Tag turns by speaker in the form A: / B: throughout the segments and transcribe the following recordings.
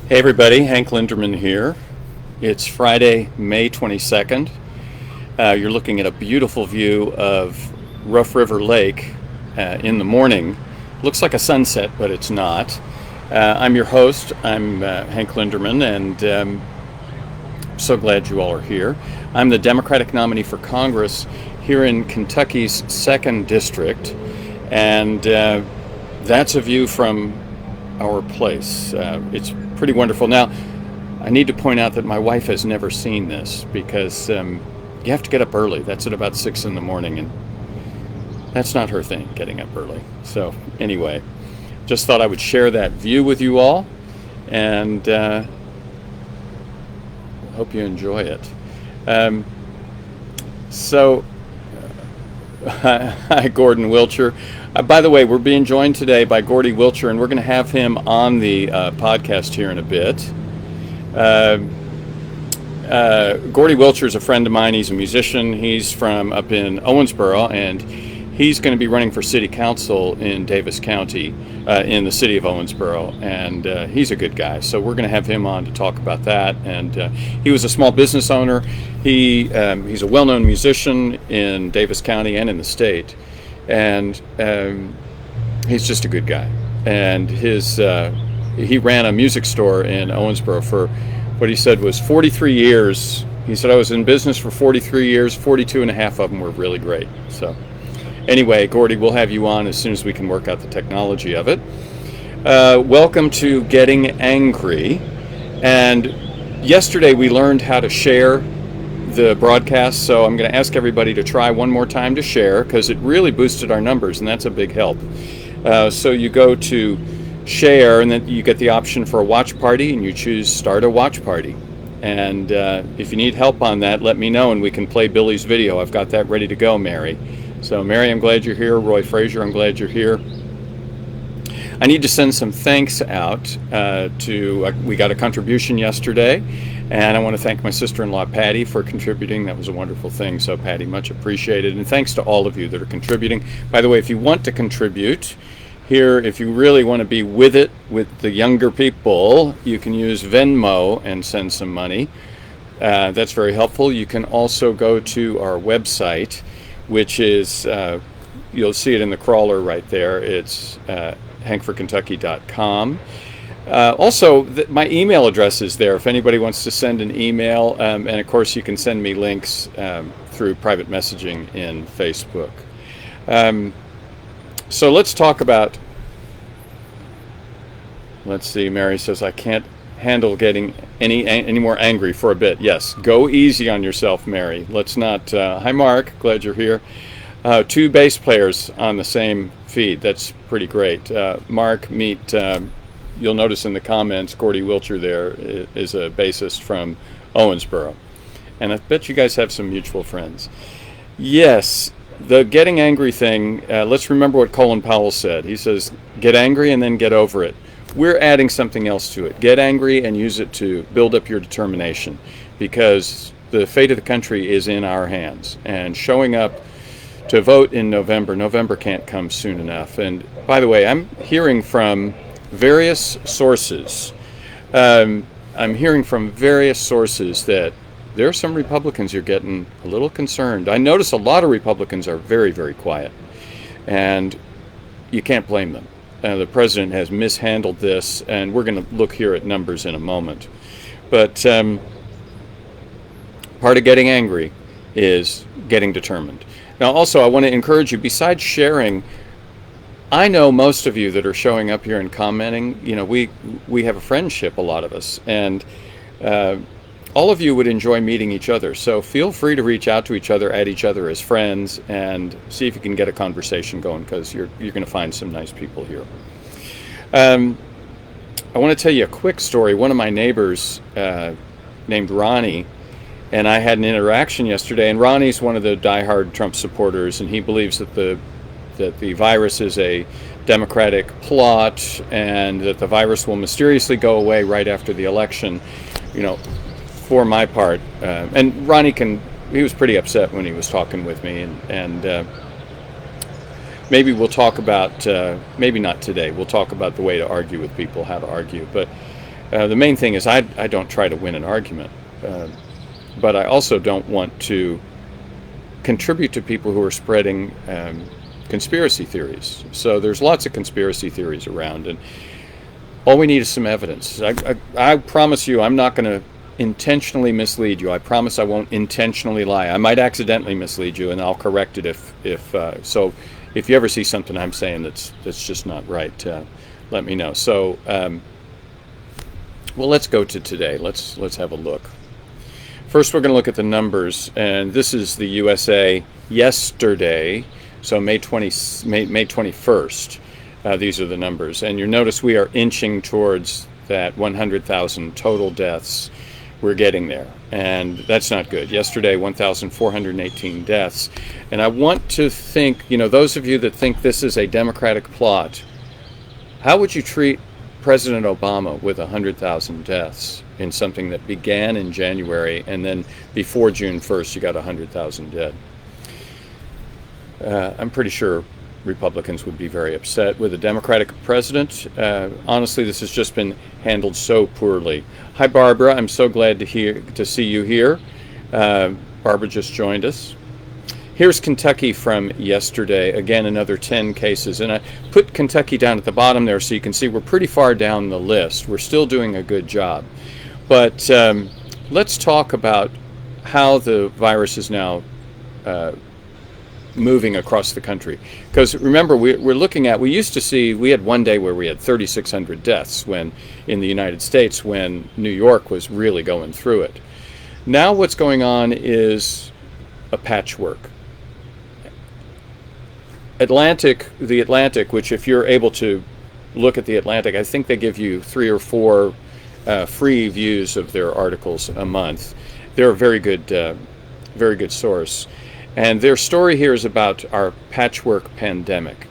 A: Hey everybody, Hank Linderman here. It's Friday, May 22nd. You're looking at a beautiful view of Rough River Lake in the morning. Looks like a sunset, but it's not. I'm your host. I'm Hank Linderman, and so glad you all are here. I'm the Democratic nominee for Congress here in Kentucky's 2nd District, and that's a view from our place. It's pretty wonderful. Now, I need to point out that my wife has never seen this because you have to get up early. That's at about 6 in the morning, and that's not her thing, getting up early. So anyway, just thought I would share that view with you all, and hope you enjoy it. Hi, Gordon Wiltshire. By the way, we're being joined today by Gordy Wiltshire, and we're going to have him on the podcast here in a bit. Gordy Wiltshire is a friend of mine. He's a musician. He's from up in Owensboro, and he's going to be running for city council in Davis County, in the city of Owensboro, and he's a good guy. So we're going to have him on to talk about that. And he was a small business owner. He's a well-known musician in Davis County and in the state, and he's just a good guy. And he ran a music store in Owensboro for what he said was 43 years. He said, I was in business for 43 years, 42 and a half of them were really great. So anyway, Gordy, we'll have you on as soon as we can work out the technology of it. Welcome to Getting Angry. And yesterday we learned how to share the broadcast, so I'm going to ask everybody to try one more time to share, because it really boosted our numbers, and that's a big help. So you go to share, and then you get the option for a watch party, and you choose start a watch party. And if you need help on that, let me know, and we can play Billy's video. I've got that ready to go, Mary. So Mary, I'm glad you're here. Roy Frazier, I'm glad you're here. I need to send some thanks out we got a contribution yesterday, and I want to thank my sister-in-law Patty for contributing. That was a wonderful thing, so Patty, much appreciated. And thanks to all of you that are contributing. By the way, if you want to contribute here, if you really want to be with it with the younger people, you can use Venmo and send some money. That's very helpful. You can also go to our website, which is, you'll see it in the crawler right there. It's hankforkentucky.com. Also, my email address is there if anybody wants to send an email. And of course, you can send me links through private messaging in Facebook. So let's talk about, let's see, Mary says, I can't handle getting any more angry for a bit. Yes, go easy on yourself, Mary. Let's not, hi Mark, glad you're here. 2 bass players on the same feed. That's pretty great. Mark, meet, you'll notice in the comments, Gordy Wiltshire there is a bassist from Owensboro. And I bet you guys have some mutual friends. Yes, the getting angry thing, let's remember what Colin Powell said. He says, get angry and then get over it. We're adding something else to it. Get angry and use it to build up your determination, because the fate of the country is in our hands. And showing up to vote in November can't come soon enough. And by the way, I'm hearing from various sources. I'm hearing from various sources that there are some Republicans who are getting a little concerned. I notice a lot of Republicans are very, very quiet, and you can't blame them. The president has mishandled this, and we're going to look here at numbers in a moment. But part of getting angry is getting determined. Now, also, I want to encourage you, besides sharing, I know most of you that are showing up here and commenting, we have a friendship, a lot of us, and all of you would enjoy meeting each other. So feel free to reach out to each other, add each other as friends, and see if you can get a conversation going, because you're going to find some nice people here. I want to tell you a quick story. One of my neighbors named Ronnie and I had an interaction yesterday, and Ronnie's one of the diehard Trump supporters, and he believes that the virus is a Democratic plot, and that the virus will mysteriously go away right after the election. For my part, and Ronnie he was pretty upset when he was talking with me, and maybe we'll talk about, maybe not today, we'll talk about the way to argue with people, how to argue, but The main thing is I don't try to win an argument, but I also don't want to contribute to people who are spreading conspiracy theories. So there's lots of conspiracy theories around, and all we need is some evidence. I promise you I'm not going to intentionally mislead you. I promise I won't intentionally lie. I might accidentally mislead you, and I'll correct it so. If you ever see something I'm saying that's just not right, let me know. So, well, let's go to today. Let's have a look. First, we're going to look at the numbers, and this is the USA yesterday, so May 21st. These are the numbers, and you notice we are inching towards that 100,000 total deaths. We're getting there, and that's not good. Yesterday, 1,418 deaths. And I want to think, those of you that think this is a Democratic plot, how would you treat President Obama with 100,000 deaths in something that began in January, and then before June 1st, you got 100,000 dead? I'm pretty sure Republicans would be very upset with a Democratic president. Honestly, this has just been handled so poorly. Hi, Barbara. I'm so glad to see you here. Barbara just joined us. Here's Kentucky from yesterday. Again, another 10 cases. And I put Kentucky down at the bottom there so you can see we're pretty far down the list. We're still doing a good job. But let's talk about how the virus is now moving across the country. Because remember, we used to see, we had one day where we had 3,600 deaths in the United States when New York was really going through it. Now what's going on is a patchwork. The Atlantic, which if you're able to look at the Atlantic, I think they give you 3 or 4 free views of their articles a month. They're a very good source. And their story here is about our patchwork pandemic.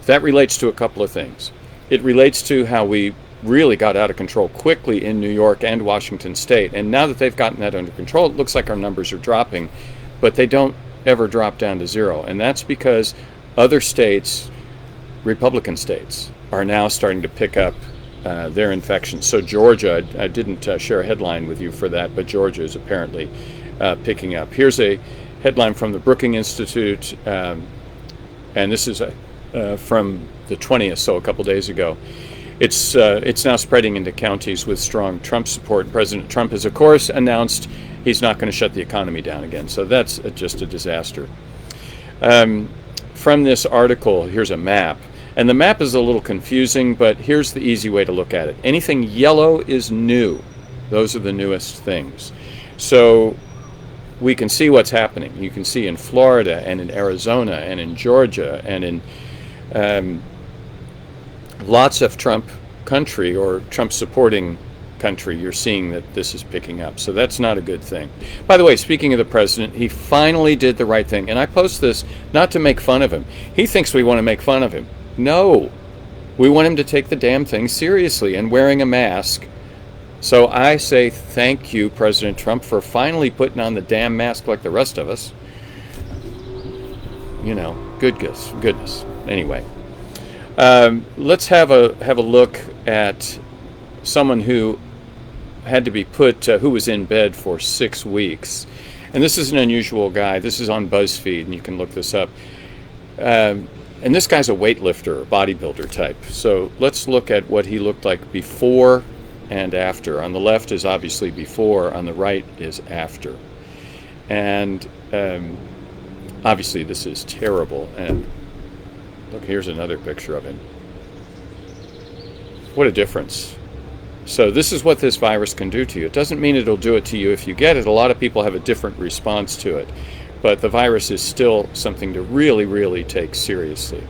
A: That relates to a couple of things. It relates to how we really got out of control quickly in New York and Washington State. And now that they've gotten that under control, it looks like our numbers are dropping, but they don't ever drop down to zero. And that's because other states, Republican states, are now starting to pick up their infections. So Georgia, I didn't share a headline with you for that, but Georgia is apparently picking up. Here's a headline from the Brookings Institute, and this is from the 20th, so a couple days ago. It's now spreading into counties with strong Trump support. President Trump has, of course, announced he's not going to shut the economy down again, so that's just a disaster. From this article, here's a map, and the map is a little confusing, but here's the easy way to look at it. Anything yellow is new. Those are the newest things. So we can see what's happening. You can see in Florida and in Arizona and in Georgia and in lots of Trump country or Trump supporting country, you're seeing that this is picking up. So that's not a good thing. By the way, speaking of the president, he finally did the right thing. And I post this not to make fun of him. He thinks we want to make fun of him. No. We want him to take the damn thing seriously and wearing a mask. So I say thank you, President Trump, for finally putting on the damn mask like the rest of us. Goodness. Anyway, let's have a look at someone who had to be who was in bed for 6 weeks. And this is an unusual guy. This is on BuzzFeed, and you can look this up. And this guy's a weightlifter, a bodybuilder type. So let's look at what he looked like before and after. On the left is obviously before, on the right is after. And obviously this is terrible. And look, here's another picture of him. What a difference. So this is what this virus can do to you. It doesn't mean it'll do it to you if you get it. A lot of people have a different response to it. But the virus is still something to really, really take seriously.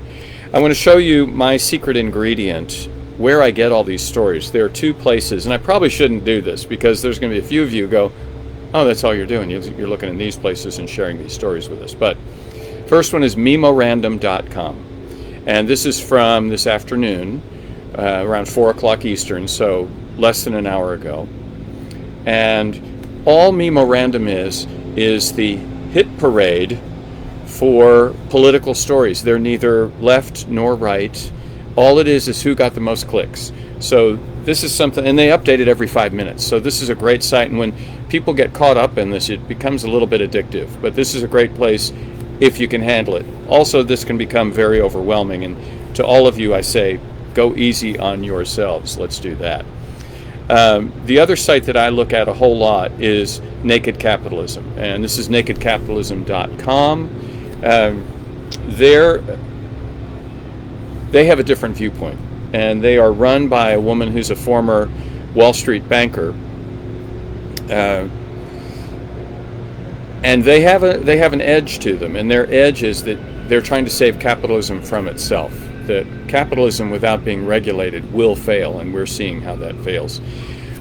A: I want to show you my secret ingredient, where I get all these stories. There are 2 places, and I probably shouldn't do this because there's going to be a few of you who go, oh, that's all you're doing. You're looking in these places and sharing these stories with us. But first one is memorandum.com. And this is from this afternoon, around 4 o'clock Eastern, so less than an hour ago. And all memorandum is the hit parade for political stories. They're neither left nor right. All it is who got the most clicks. So this is something, and they update it every 5 minutes. So this is a great site, and when people get caught up in this, it becomes a little bit addictive. But this is a great place if you can handle it. Also, this can become very overwhelming, and to all of you, I say, go easy on yourselves. Let's do that. The other site that I look at a whole lot is Naked Capitalism, and this is nakedcapitalism.com. They have a different viewpoint, and they are run by a woman who's a former Wall Street banker, and they have an edge to them, and their edge is that they're trying to save capitalism from itself. That capitalism without being regulated will fail, and we're seeing how that fails.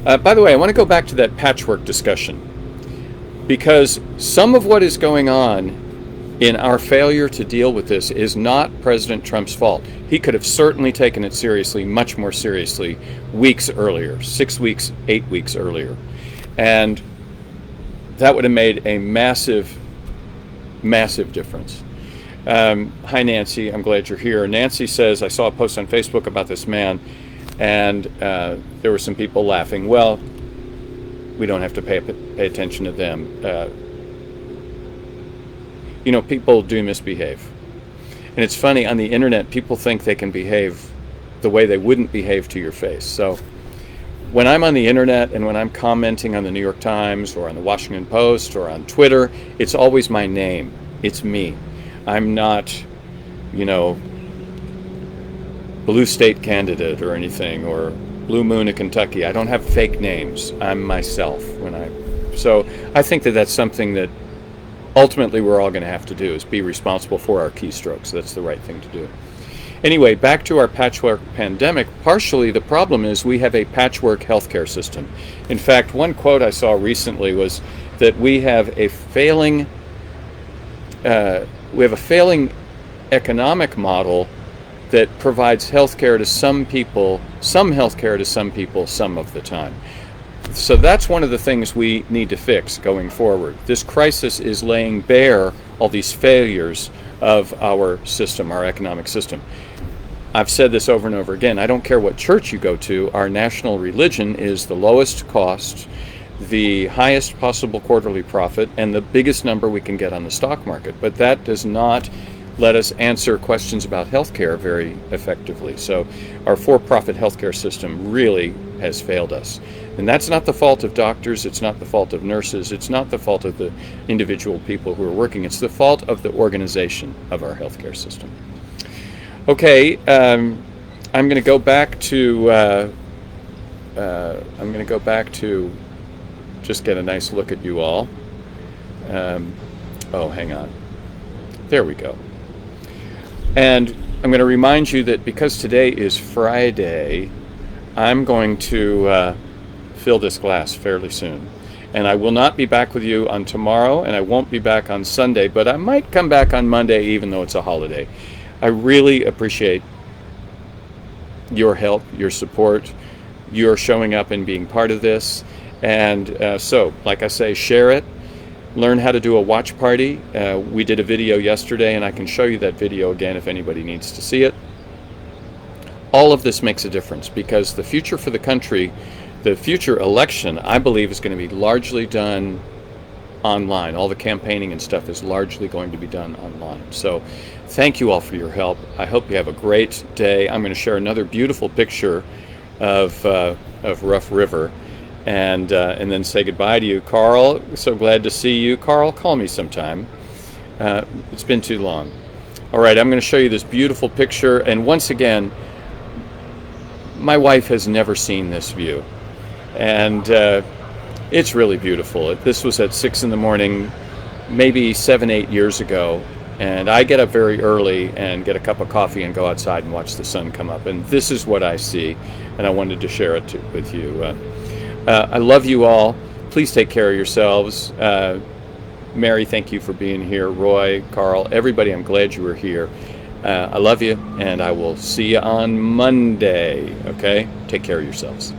A: By the way, I want to go back to that patchwork discussion, because some of what is going on in our failure to deal with this is not President Trump's fault. He could have certainly taken it seriously, much more seriously, weeks earlier, 6 weeks, 8 weeks earlier. And that would have made a massive, massive difference. Hi, Nancy. I'm glad you're here. Nancy says, I saw a post on Facebook about this man, and there were some people laughing. Well, we don't have to pay attention to them. People do misbehave. And it's funny, on the internet, people think they can behave the way they wouldn't behave to your face. So when I'm on the internet and when I'm commenting on the New York Times or on the Washington Post or on Twitter, it's always my name. It's me. I'm not, blue state candidate or anything, or Blue Moon of Kentucky. I don't have fake names. I'm myself so I think that that's something that ultimately we're all going to have to do, is be responsible for our keystrokes. That's the right thing to do. Anyway, back to our patchwork pandemic. Partially the problem is we have a patchwork healthcare system. In fact, one quote I saw recently was that we have a failing economic model that provides healthcare to some people, some of the time. So that's one of the things we need to fix going forward. This crisis is laying bare all these failures of our system, our economic system. I've said this over and over again. I don't care what church you go to. Our national religion is the lowest cost, the highest possible quarterly profit, and the biggest number we can get on the stock market. But that does not let us answer questions about healthcare very effectively. So our for-profit healthcare system really has failed us. And that's not the fault of doctors, it's not the fault of nurses, it's not the fault of the individual people who are working, it's the fault of the organization of our healthcare system. Okay, I'm going to go back to just get a nice look at you all. Hang on. There we go. And I'm going to remind you that because today is Friday, I'm going to fill this glass fairly soon. And I will not be back with you on tomorrow, and I won't be back on Sunday, but I might come back on Monday even though it's a holiday. I really appreciate your help, your support, your showing up and being part of this. And so, like I say, share it. Learn how to do a watch party. We did a video yesterday, and I can show you that video again if anybody needs to see it. All of this makes a difference, because the future for the country, the future election, I believe, is going to be largely done online. All the campaigning and stuff is largely going to be done online. So thank you all for your help. I hope you have a great day. I'm going to share another beautiful picture of Rough River, and then say goodbye to you. Carl, so glad to see you. Carl, call me sometime. It's been too long. All right, I'm going to show you this beautiful picture, and once again, my wife has never seen this view, and it's really beautiful. This was at 6 in the morning, maybe 7-8 years ago, and I get up very early and get a cup of coffee and go outside and watch the sun come up, and this is what I see, and I wanted to share it with you. I love you all. Please take care of yourselves. Mary, thank you for being here. Roy, Carl, everybody, I'm glad you were here. I love you, and I will see you on Monday. Okay? Take care of yourselves.